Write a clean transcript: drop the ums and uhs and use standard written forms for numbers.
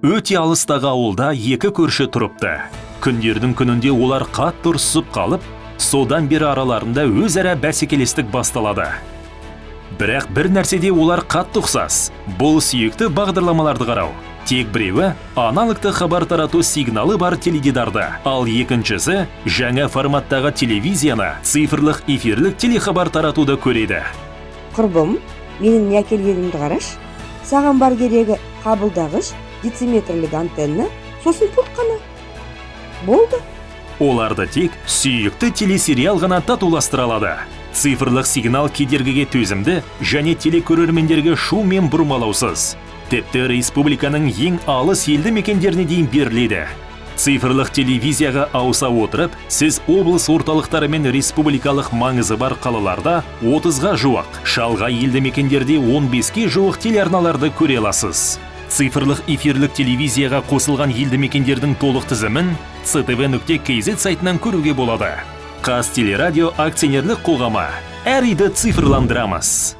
Өте алыстағы ауылда екі көрші тұрыпты. Күндердің күнінде олар қатты ұрсып қалып, содан бері араларында өзара бәсекелестік басталады. Бірақ бір нәрседе олар қатты ұқсас. Бұл сүйікті бағдарламаларды қарау. Тек біреуі аналогты хабар тарату сигналы бар теледидарды, ал екіншісі жаңа форматтағы телевизияны, цифрлық эфирлік телехабар таратуды көреді. Құрбым, менің не әкелгенімді қараш. Саған бар керегі қабылдағыш, дециметрлік антенна, сосын пульт қана. Болды. Оларды тек сүйікті телесериал ғана татуластыра алады. Цифрлық сигнал кедергіге төзімді және телекөрермендерге шу мен бұрмалаусыз. Тіпті республиканың ең алыс елді мекендеріне дейін беріледі. Цифрлық телевизияға ауыса отырып, сіз облыс орталықтары мен республикалық маңызы бар қалаларда 30-ға жуық, шалғай елді мекендерде 15-ке жуық телеарналарды көре аласыз. Цифрлық эфирлік телевизияға қосылған елді мекендердің толық тізімін ctv.kz сайтынан көруге болады. Қазтелерадио акционерлік қоғамы. Әр үйді цифрландырамыз.